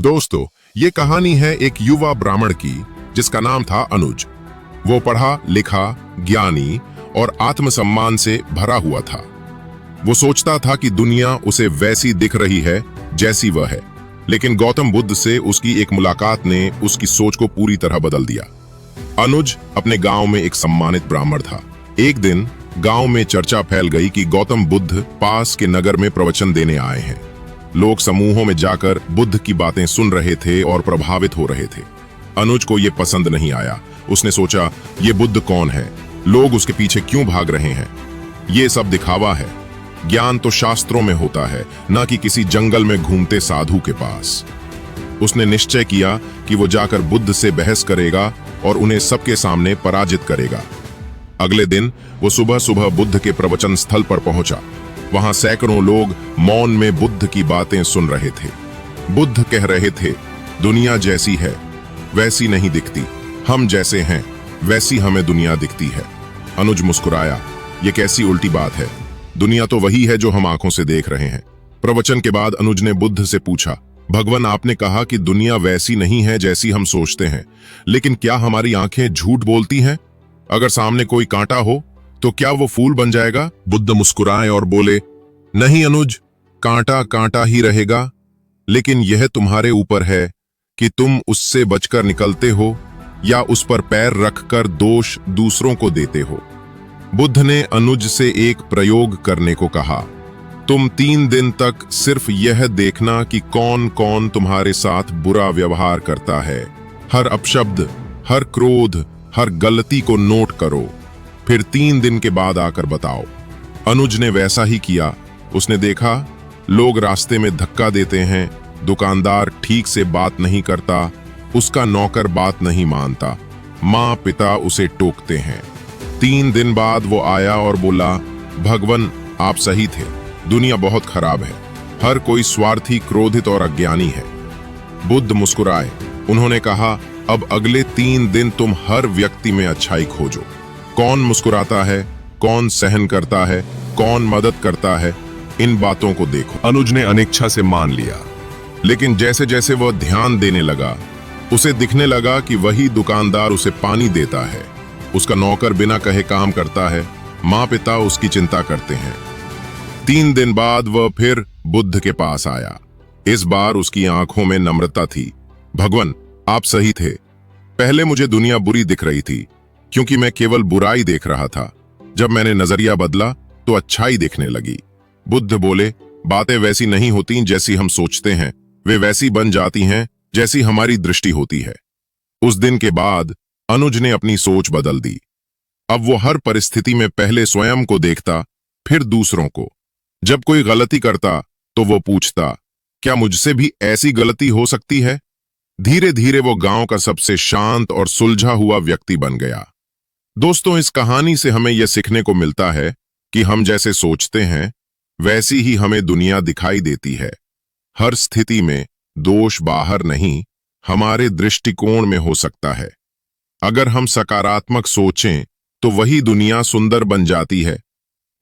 दोस्तों, ये कहानी है एक युवा ब्राह्मण की जिसका नाम था अनुज। वो पढ़ा लिखा, ज्ञानी और आत्मसम्मान से भरा हुआ था। वो सोचता था कि दुनिया उसे वैसी दिख रही है जैसी वह है, लेकिन गौतम बुद्ध से उसकी एक मुलाकात ने उसकी सोच को पूरी तरह बदल दिया। अनुज अपने गांव में एक सम्मानित ब्राह्मण था। एक दिन गांव में चर्चा फैल गई कि गौतम बुद्ध पास के नगर में प्रवचन देने आए हैं। लोग समूहों में जाकर बुद्ध की बातें सुन रहे थे और प्रभावित हो रहे थे। अनुज को यह पसंद नहीं आया। उसने सोचा, ये बुद्ध कौन है? लोग उसके पीछे क्यों भाग रहे हैं? ये सब दिखावा है। ज्ञान तो शास्त्रों में होता है, न कि किसी जंगल में घूमते साधु के पास। उसने निश्चय किया कि वो जाकर बुद्ध से बहस करेगा और उन्हें सबके सामने पराजित करेगा। अगले दिन वो सुबह सुबह बुद्ध के प्रवचन स्थल पर पहुंचा। वहां सैकड़ों लोग मौन में बुद्ध की बातें सुन रहे थे। बुद्ध कह रहे थे, दुनिया जैसी है वैसी नहीं दिखती, हम जैसे हैं वैसी हमें दुनिया दिखती है। अनुज मुस्कुराया, ये कैसी उल्टी बात है? दुनिया तो वही है जो हम आंखों से देख रहे हैं। प्रवचन के बाद अनुज ने बुद्ध से पूछा, भगवान, आपने कहा कि दुनिया वैसी नहीं है जैसी हम सोचते हैं, लेकिन क्या हमारी आंखें झूठ बोलती हैं? अगर सामने कोई कांटा हो तो क्या वो फूल बन जाएगा? बुद्ध मुस्कुराए और बोले, नहीं अनुज, कांटा कांटा ही रहेगा, लेकिन यह तुम्हारे ऊपर है कि तुम उससे बचकर निकलते हो या उस पर पैर रखकर दोष दूसरों को देते हो। बुद्ध ने अनुज से एक प्रयोग करने को कहा। तुम 3 दिन तक सिर्फ यह देखना कि कौन कौन तुम्हारे साथ बुरा व्यवहार करता है। हर अपशब्द, हर क्रोध, हर गलती को नोट करो, फिर 3 दिन के बाद आकर बताओ। अनुज ने वैसा ही किया। उसने देखा, लोग रास्ते में धक्का देते हैं, दुकानदार ठीक से बात नहीं करता, उसका नौकर बात नहीं मानता, माँ पिता उसे टोकते हैं। 3 दिन बाद वो आया और बोला, भगवान, आप सही थे, दुनिया बहुत खराब है, हर कोई स्वार्थी, क्रोधित और अज्ञानी है। बुद्ध मुस्कुराए। उन्होंने कहा, अब अगले 3 दिन तुम हर व्यक्ति में अच्छाई खोजो। कौन मुस्कुराता है, कौन सहन करता है, कौन मदद करता है, इन बातों को देखो। अनुज ने अनिच्छा से मान लिया, लेकिन जैसे जैसे वह ध्यान देने लगा, उसे दिखने लगा कि वही दुकानदार उसे पानी देता है, उसका नौकर बिना कहे काम करता है, माँ पिता उसकी चिंता करते हैं। 3 दिन बाद वह फिर बुद्ध के पास आया। इस बार उसकी आंखों में नम्रता थी। भगवान, आप सही थे, पहले मुझे दुनिया बुरी दिख रही थी क्योंकि मैं केवल बुराई देख रहा था। जब मैंने नजरिया बदला तो अच्छाई दिखने लगी। बुद्ध बोले, बातें वैसी नहीं होती जैसी हम सोचते हैं, वे वैसी बन जाती हैं जैसी हमारी दृष्टि होती है। उस दिन के बाद अनुज ने अपनी सोच बदल दी। अब वो हर परिस्थिति में पहले स्वयं को देखता, फिर दूसरों को। जब कोई गलती करता तो वो पूछता, क्या मुझसे भी ऐसी गलती हो सकती है? धीरे धीरे वो गांव का सबसे शांत और सुलझा हुआ व्यक्ति बन गया। दोस्तों, इस कहानी से हमें यह सीखने को मिलता है कि हम जैसे सोचते हैं वैसी ही हमें दुनिया दिखाई देती है। हर स्थिति में दोष बाहर नहीं, हमारे दृष्टिकोण में हो सकता है। अगर हम सकारात्मक सोचें तो वही दुनिया सुंदर बन जाती है।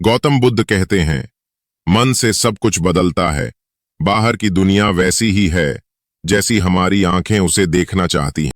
गौतम बुद्ध कहते हैं, मन से सब कुछ बदलता है, बाहर की दुनिया वैसी ही है जैसी हमारी आंखें उसे देखना चाहती हैं।